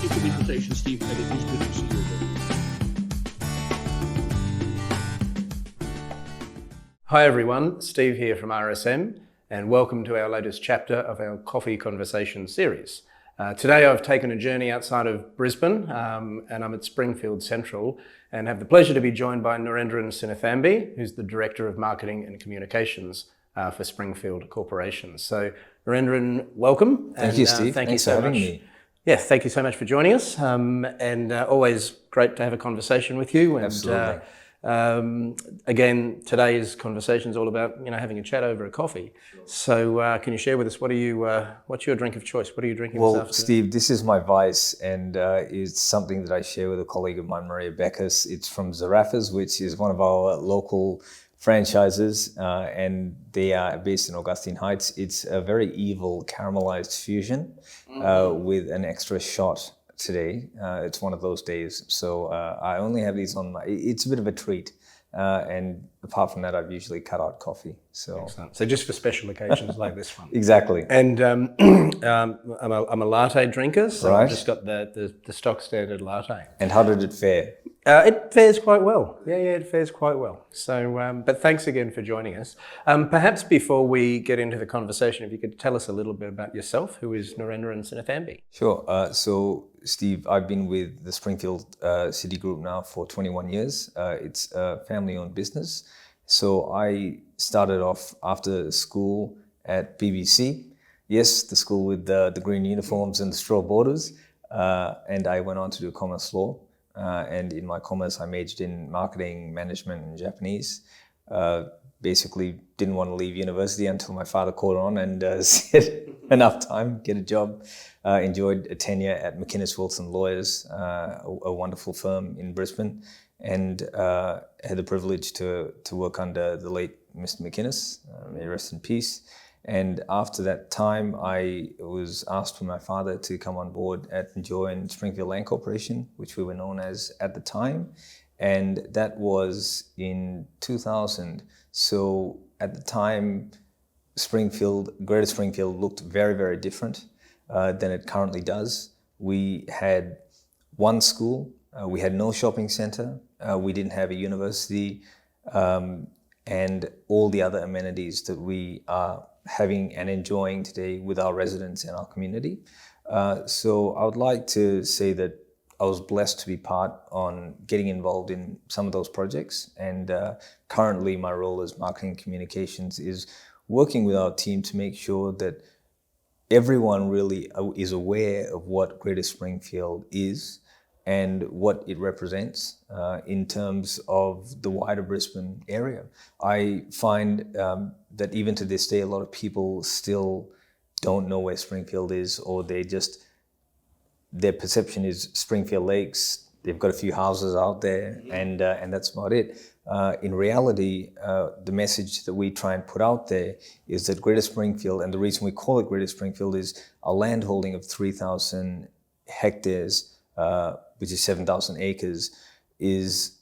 Technische Presentation, Steve, and it is good to see you again. Hi everyone, Steve here from RSM, and welcome to our latest chapter of our Coffee Conversation series. Today I've taken a journey outside of Brisbane and I'm at Springfield Central and have the pleasure to be joined by Narendran Sinnathamby, who's the Director of Marketing and Communications for Springfield Corporation. So Narendran, welcome. Thank you, Steve. Thanks for having me. Yeah, thank you so much for joining us and always great to have a conversation with you. And, Absolutely. Again, today's conversation is all about having a chat over a coffee. So, can you share with us what's your drink of choice? What are you drinking this afternoon? Well, Steve, this is my vice, and it's something that I share with a colleague of mine, Maria Beckus. It's from Zarafas, which is one of our local franchises, and they are based in Augustine Heights. It's a very evil caramelized fusion with an extra shot. Today, it's one of those days, so I only have these on it's a bit of a treat, and apart from that, I've usually cut out coffee. So, excellent. So just for special occasions like this one. Exactly. And I'm a latte drinker, so Right. I've just got the stock standard latte. And how did it fare? It fares quite well. Yeah, it fares quite well. So, but thanks again for joining us. Perhaps before we get into the conversation, if you could tell us a little bit about yourself. Who is Narendran Sinnathamby? Sure. So, Steve, I've been with the Springfield City Group now for 21 years. It's a family-owned business. So I started off after school at BBC. Yes, the school with the green uniforms and the straw borders. And I went on to do commerce law. And in my commerce, I majored in marketing, management, and Japanese. Basically, didn't want to leave university until my father called on and said, enough time, get a job. Enjoyed a tenure at McInnes Wilson Lawyers, a wonderful firm in Brisbane, and had the privilege to work under the late Mr. McInnes, may he rest in peace. And after that time, I was asked by my father to come on board and join Springfield Land Corporation, which we were known as at the time. And that was in 2000. So at the time, Greater Springfield looked very, very different than it currently does. We had one school, we had no shopping center, we didn't have a university, and all the other amenities that we are having and enjoying today with our residents and our community. So I would like to say that I was blessed to be part on getting involved in some of those projects. And currently my role as marketing communications is working with our team to make sure that everyone really is aware of what Greater Springfield is and what it represents in terms of the wider Brisbane area. I find that even to this day, a lot of people still don't know where Springfield is, or their perception is Springfield Lakes. They've got a few houses out there, and that's about it. In reality, the message that we try and put out there is that Greater Springfield, and the reason we call it Greater Springfield, is a land holding of 3,000 hectares, which is 7,000 acres, is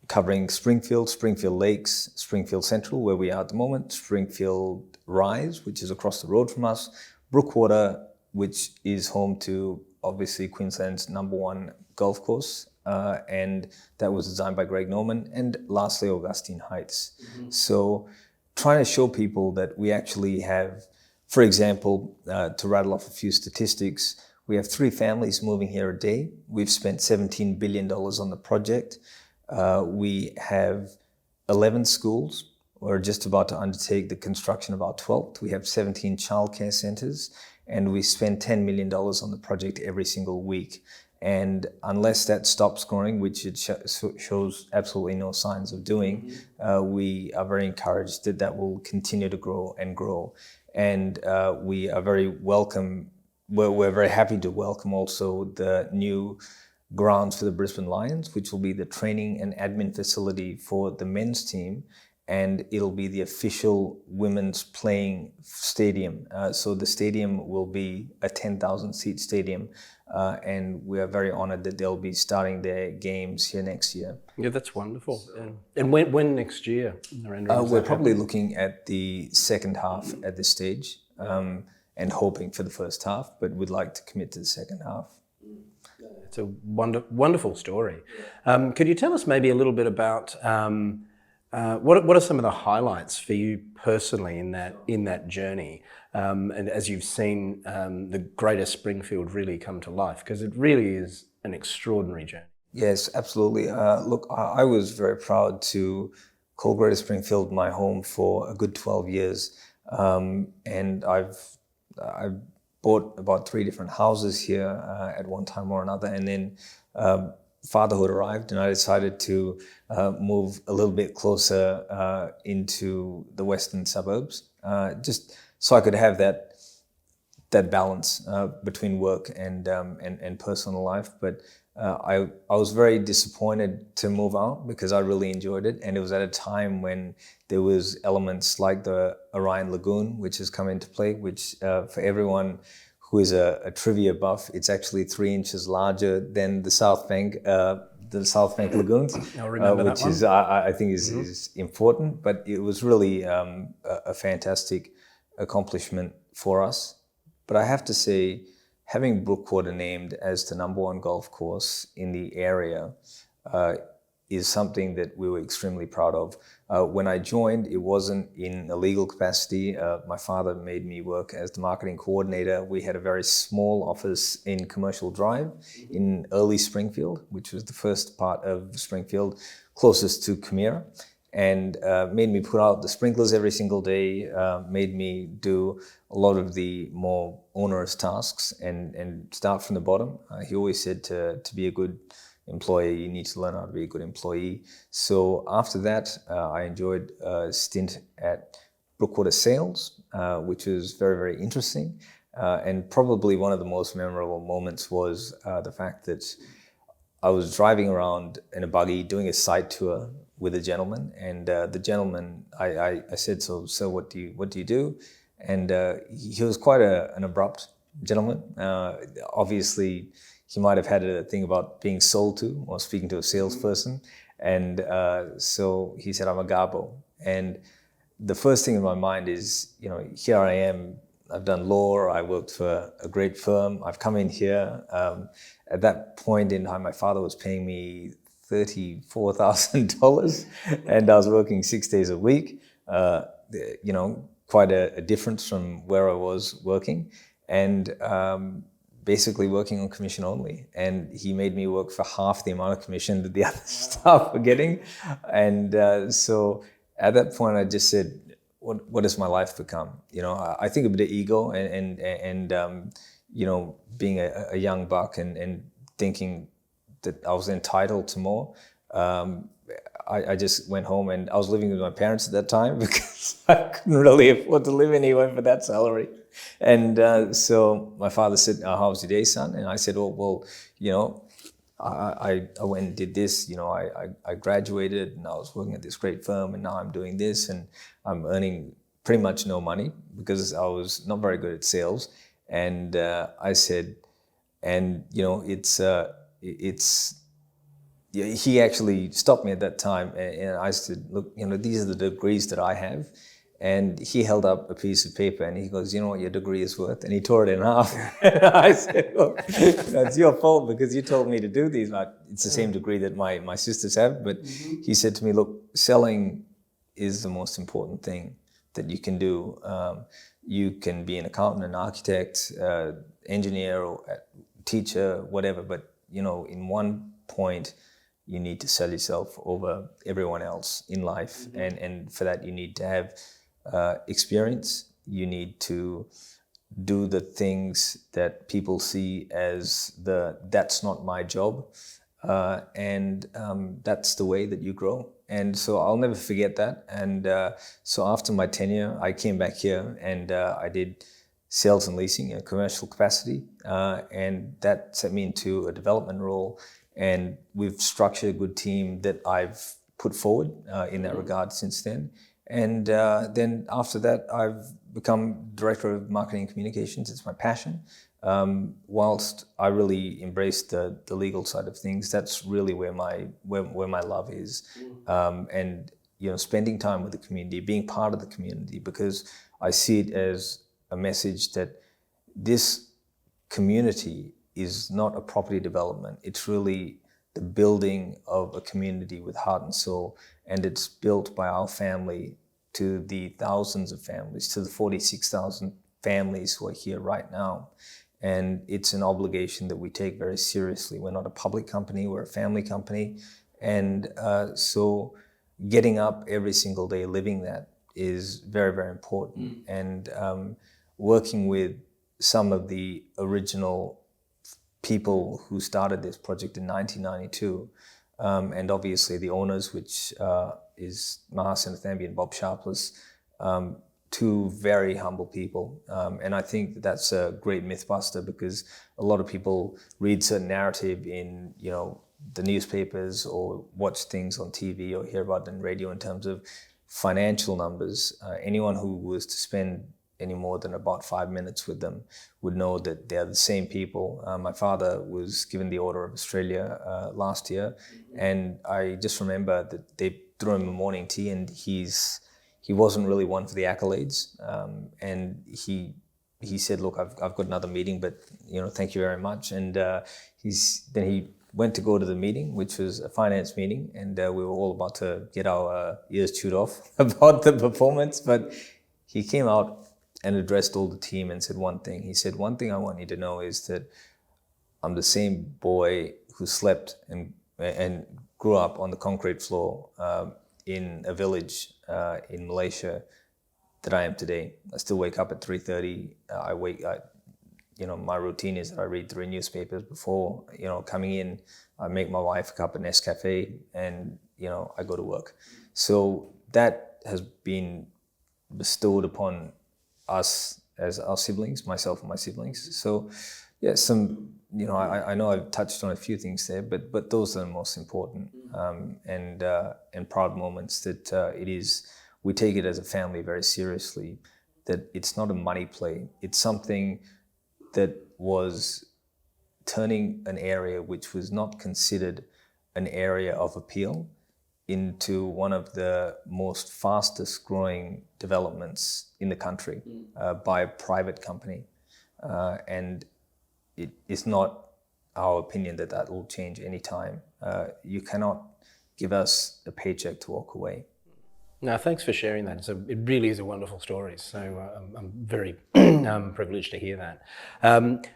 covering Springfield, Springfield Lakes, Springfield Central, where we are at the moment, Springfield Rise, which is across the road from us, Brookwater, which is home to obviously Queensland's #1 golf course, and that was designed by Greg Norman, and lastly Augustine Heights. So trying to show people that we actually have, for example, to rattle off a few statistics, we have 3 families moving here a day. We've spent $17 billion on the project. We have 11 schools. We're just about to undertake the construction of our 12th. We have 17 childcare centres, and we spend $10 million on the project every single week. And unless that stops growing, which it shows absolutely no signs of doing, we are very encouraged that that will continue to grow and grow. And we are very welcome. We're very happy to welcome also the new grounds for the Brisbane Lions, which will be the training and admin facility for the men's team, and it'll be the official women's playing stadium. So the stadium will be a 10,000 seat stadium, and we are very honoured that they'll be starting their games here next year. Yeah, that's wonderful. And when next year, Narendran? We're probably looking at the second half at this stage. And hoping for the first half, but we'd like to commit to the second half. It's a wonderful story. Could you tell us maybe a little bit about what are some of the highlights for you personally in that journey, and as you've seen the greater Springfield really come to life, because it really is an extraordinary journey. Yes, absolutely. Look, I was very proud to call Greater Springfield my home for a good 12 years, and I've bought about 3 different houses here at one time or another, and then fatherhood arrived, and I decided to move a little bit closer into the western suburbs, just so I could have that balance between work and personal life. But I was very disappointed to move out because I really enjoyed it, and it was at a time when there was elements like the Orion Lagoon, which has come into play, which for everyone who is a trivia buff, it's actually 3 inches larger than the South Bank lagoons, which is I think is important. But it was really a fantastic accomplishment for us. But I have to say, having Brookwater named as the #1 golf course in the area is something that we were extremely proud of. When I joined, it wasn't in a legal capacity. My father made me work as the marketing coordinator. We had a very small office in Commercial Drive in early Springfield, which was the first part of Springfield, closest to Camira, and made me put out the sprinklers every single day, made me do a lot of the more onerous tasks and start from the bottom. He always said to be a good employee, you need to learn how to be a good employee. So after that, I enjoyed a stint at Brookwater Sales, which was very, very interesting. And probably one of the most memorable moments was the fact that I was driving around in a buggy doing a site tour with a gentleman, and the gentleman, I said, so what do you do? And he was quite an abrupt gentleman. Obviously, he might have had a thing about being sold to or speaking to a salesperson. And so he said, I'm a garbo. And the first thing in my mind is, here I am, I've done law, I worked for a great firm, I've come in here. At that point in time, my father was paying me $34,000 and I was working 6 days a week, quite a difference from where I was working. And basically working on commission only, and he made me work for half the amount of commission that the other staff were getting. And so at that point, I just said, "What has my life become?" I think a bit of ego and being a young buck and thinking that I was entitled to more. I just went home, and I was living with my parents at that time because I couldn't really afford to live anywhere for that salary. And so my father said, how was your day, son? And I said, well, I went and did this. I graduated and I was working at this great firm, and now I'm doing this, and I'm earning pretty much no money because I was not very good at sales. And I said, and he actually stopped me at that time, and I said, look, these are the degrees that I have. And he held up a piece of paper and he goes, you know what your degree is worth? And he tore it in half. And I said, look, it's your fault because you told me to do these. It's the same degree that my sisters have. But he said to me, look, selling is the most important thing that you can do. You can be an accountant, an architect, engineer, or teacher, whatever. But, in one point, you need to sell yourself over everyone else in life. And for that, you need to have experience. You need to do the things that people see as that's not my job, and that's the way that you grow. And so I'll never forget that. And so after my tenure, I came back here and I did sales and leasing in a commercial capacity, and that set me into a development role. And we've structured a good team that I've put forward in that regard since then. And then after that, I've become Director of Marketing and Communications. It's my passion. Whilst I really embrace the legal side of things, that's really where my love is. And spending time with the community, being part of the community, because I see it as a message that this community is not a property development. It's really the building of a community with heart and soul, and it's built by our family to the thousands of families, to the 46,000 families who are here right now. And it's an obligation that we take very seriously. We're not a public company, we're a family company. And so getting up every single day, living that is very, very important. And working with some of the original people who started this project in 1992, and obviously the owners, which is Narendran Sinnathamby and Bob Sharpless, two very humble people. And I think that's a great mythbuster, because a lot of people read certain narrative in, the newspapers or watch things on TV or hear about it on radio in terms of financial numbers. Anyone who was to spend any more than about 5 minutes with them would know that they're the same people. My father was given the Order of Australia last year, and I just remember that they threw him a morning tea, and he wasn't really one for the accolades. And he said, "Look, I've got another meeting, but thank you very much." And then he went to go to the meeting, which was a finance meeting, and we were all about to get our ears chewed off about the performance. But he came out and addressed all the team and said one thing. He said, "One thing I want you to know is that I'm the same boy who slept and grew up on the concrete floor in a village in Malaysia that I am today. I still wake up at 3:30. My routine is that I read 3 newspapers before, coming in. I make my wife a cup of Nescafe, and, I go to work." So that has been bestowed upon us as our siblings, myself and my siblings. So, yeah, I know I've touched on a few things there, but those are the most important and proud moments that we take it as a family very seriously, that it's not a money play. It's something that was turning an area which was not considered an area of appeal into one of the most fastest growing developments in the country by a private company. And it is not our opinion that will change anytime. You cannot give us a paycheck to walk away. No, thanks for sharing that. It really is a wonderful story. So I'm very privileged to hear that.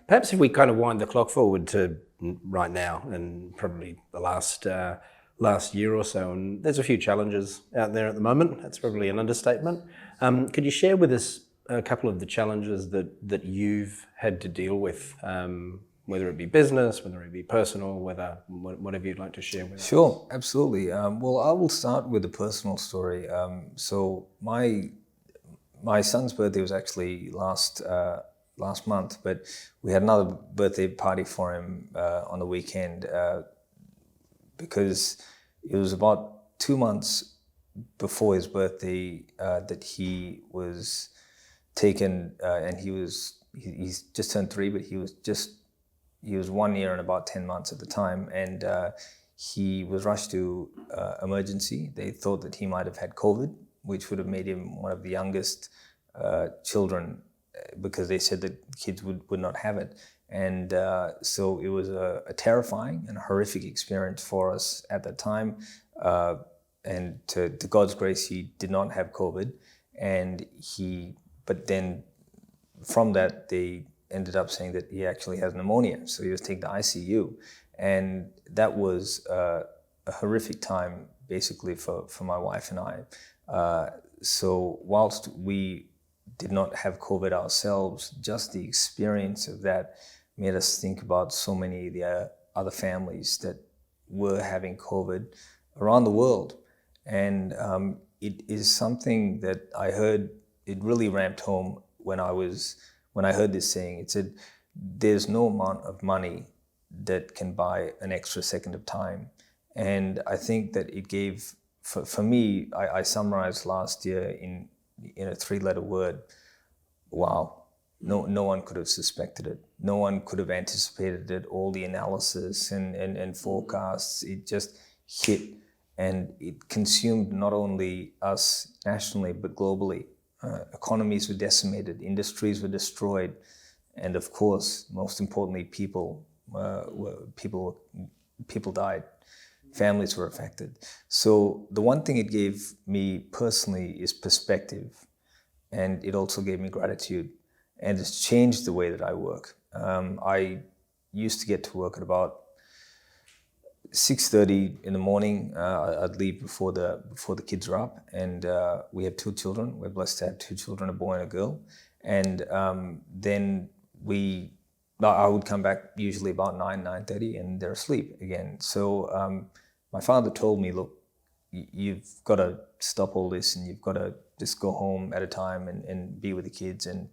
Perhaps if we kind of wind the clock forward to right now, and probably the last year or so, and there's a few challenges out there at the moment. That's probably an understatement. Could you share with us a couple of the challenges that you've had to deal with, whether it be business, whether it be personal, whatever you'd like to share with us? Sure, absolutely. Well, I will start with a personal story. So my son's birthday was actually last month, but we had another birthday party for him on the weekend because it was about 2 months before his birthday that he was taken, and he's just turned 3, but he was 1 year and about 10 months at the time, and he was rushed to emergency. They thought that he might have had COVID, which would have made him one of the youngest children, because they said that kids would not have it. And so it was a terrifying and horrific experience for us at that time. And to God's grace, he did not have COVID. But then from that, they ended up saying that he actually has pneumonia. So he was taken to ICU. And that was a horrific time, basically, for my wife and I. So whilst we did not have COVID ourselves, just the experience of that made us think about so many of the other families that were having COVID around the world. And it is something that I heard, it really ramped home when I heard this saying. It said, there's no amount of money that can buy an extra second of time. And I think that it gave, for me, I summarized last year in a 3-letter word: wow. No one could have suspected it. No one could have anticipated it. All the analysis and forecasts, it just hit, and it consumed not only us nationally, but globally. Economies were decimated, industries were destroyed, and of course, most importantly, people died. Families were affected. So the one thing it gave me personally is perspective, and it also gave me gratitude, and it's changed the way that I work. I used to get to work at about 6:30 in the morning. I'd leave before the kids are up, and we have 2 children. We're blessed to have 2 children, a boy and a girl. And then I would come back usually about 9:30, and they're asleep again. So my father told me, look, you've got to stop all this, and you've got to just go home at a time and be with the kids. And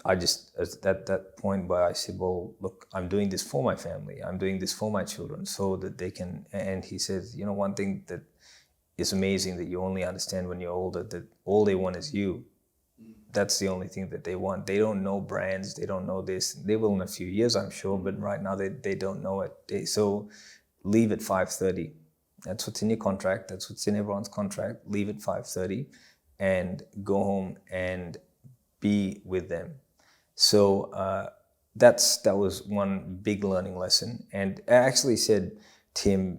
I just, at that point where I said, well, look, I'm doing this for my family. I'm doing this for my children so that they can, and he says, you know, one thing that is amazing that you only understand when you're older, that all they want is you. That's the only thing that they want. They don't know brands. They don't know this. They will in a few years, I'm sure, but right now they don't know it. So leave at 5:30. That's what's in your contract. That's what's in everyone's contract. Leave at 5:30 and go home and be with them. So that was one big learning lesson. And I actually said to him,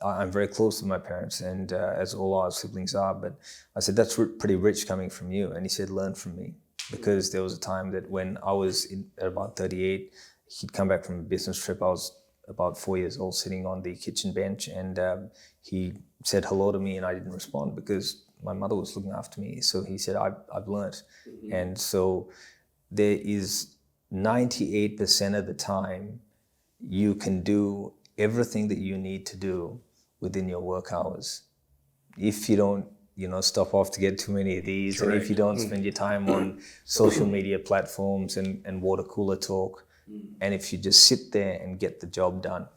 I'm very close to my parents, and as all our siblings are, but I said, that's pretty rich coming from you. And he said, learn from me. Because there was a time that when I was at about 38, he'd come back from a business trip. I was about 4 years old, sitting on the kitchen bench, and he said hello to me, and I didn't respond because my mother was looking after me. So he said, I've learned. Mm-hmm. And so there is 98% of the time you can do everything that you need to do within your work hours. If you don't, stop off to get too many of these, correct. And if you don't spend your time on social media platforms and water cooler talk, and if you just sit there and get the job done,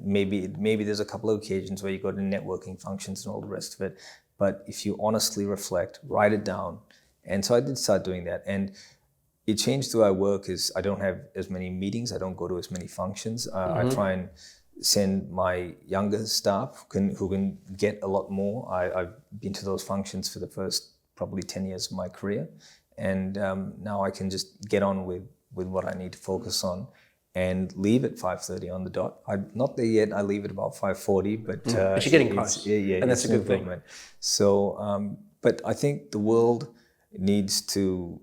maybe there's a couple of occasions where you go to networking functions and all the rest of it, but if you honestly reflect, write it down. And so I did start doing that, and it changed the way I work. Is I don't have as many meetings, I don't go to as many functions. I try and send my younger staff who can get a lot more. I've been to those functions for the first probably 10 years of my career, and now I can just get on with what I need to focus on and leave at 5:30 on the dot. I'm not there yet. I leave at about 5:40, but you're getting close. Yeah, and that's a good thing. So, but I think the world needs to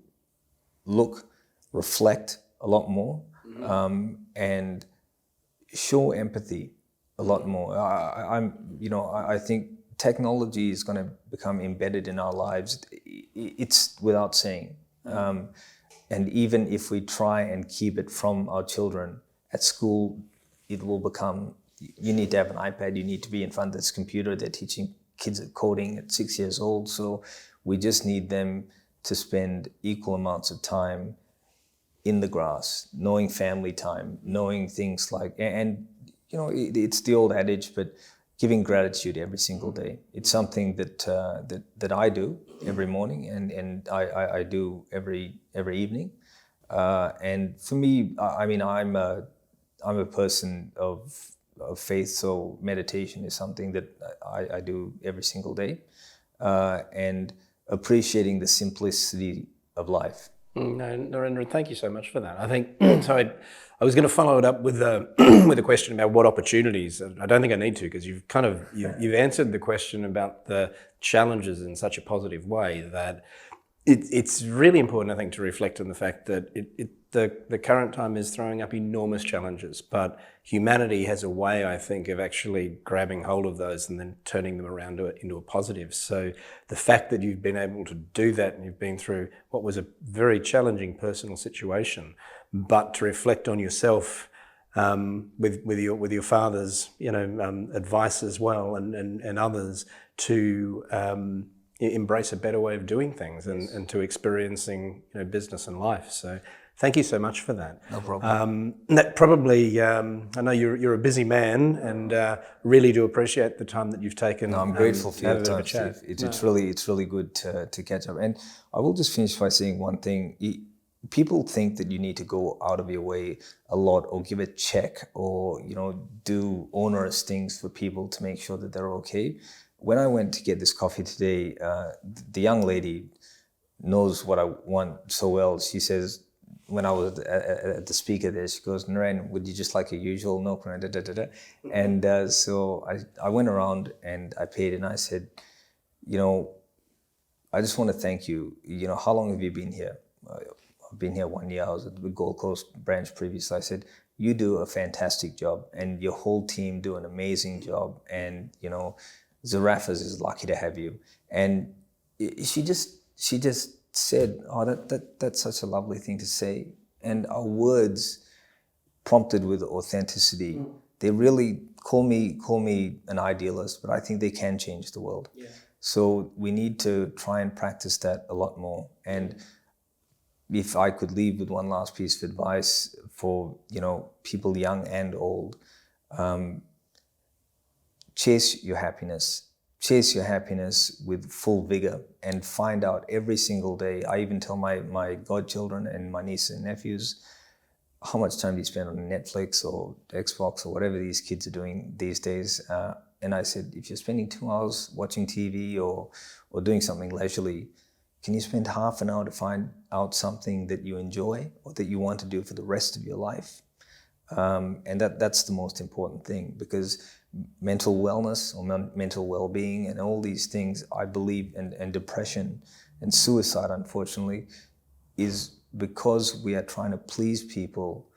look, reflect a lot more, and show empathy a lot more. I think technology is going to become embedded in our lives. It's without saying. And even if we try and keep it from our children at school, it will become, you need to have an iPad, you need to be in front of this computer. They're teaching kids coding at 6 years old. So we just need them to spend equal amounts of time in the grass, knowing family time, knowing things like, and it's the old adage, but giving gratitude every single day. It's something that I do every morning, and I do every evening. And for me, I'm a person of faith, so meditation is something that I do every single day, and appreciating the simplicity of life. No, Narendran, thank you so much for that. I think so. I was going to follow it up with with a question about what opportunities. I don't think I need to, because you've answered the question about the challenges in such a positive way that it's really important, I think, to reflect on the fact that the current time is throwing up enormous challenges, but humanity has a way, I think, of actually grabbing hold of those and then turning them around into a positive. So the fact that you've been able to do that, and you've been through what was a very challenging personal situation, but to reflect on yourself with your father's advice as well, and others to embrace a better way of doing things, and to experiencing business and life. So thank you so much for that. No problem. That probably, I know you're a busy man, and really do appreciate the time that you've taken. No, I'm grateful for your time, Steve. It's really good to catch up. And I will just finish by saying one thing. People think that you need to go out of your way a lot, or give a check, or do onerous things for people to make sure that they're okay. When I went to get this coffee today, the young lady knows what I want so well. She says, when I was at the speaker there, she goes, Naren, would you just like a usual? No, da, da, da, da. And so I went around and I paid, and I said, you know, I just want to thank you. You know, how long have you been here? I've been here 1 year. I was at the Gold Coast branch previously. I said, you do a fantastic job, and your whole team do an amazing job. And, you know, Zarafas is lucky to have you. And she just said, oh, that's such a lovely thing to say. And our words, prompted with authenticity, they really call me an idealist, but I think they can change the world. Yeah. So we need to try and practice that a lot more. And if I could leave with one last piece of advice for, you know, people young and old, chase your happiness. Chase your happiness with full vigor and find out every single day. I even tell my godchildren and my nieces and nephews, how much time do you spend on Netflix or Xbox or whatever these kids are doing these days? And I said, if you're spending 2 hours watching TV or doing something leisurely, can you spend half an hour to find out something that you enjoy or that you want to do for the rest of your life? And that's the most important thing, because mental wellness or mental well-being and all these things, I believe, and depression and suicide, unfortunately, is because we are trying to please people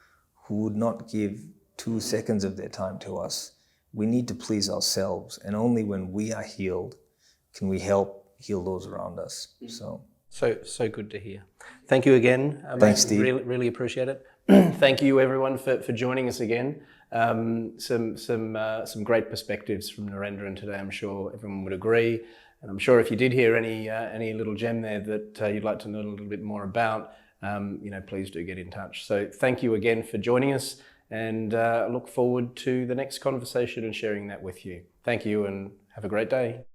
who would not give 2 seconds of their time to us. We need to please ourselves, and only when we are healed can we help heal those around us. So good to hear. Thank you again. Thanks, Steve. Really appreciate it. Thank you, everyone, for joining us again. Some great perspectives from Narendran today. I'm sure everyone would agree, and I'm sure if you did hear any little gem there that you'd like to know a little bit more about, you know, please do get in touch. So thank you again for joining us, and I look forward to the next conversation and sharing that with you. Thank you, and have a great day.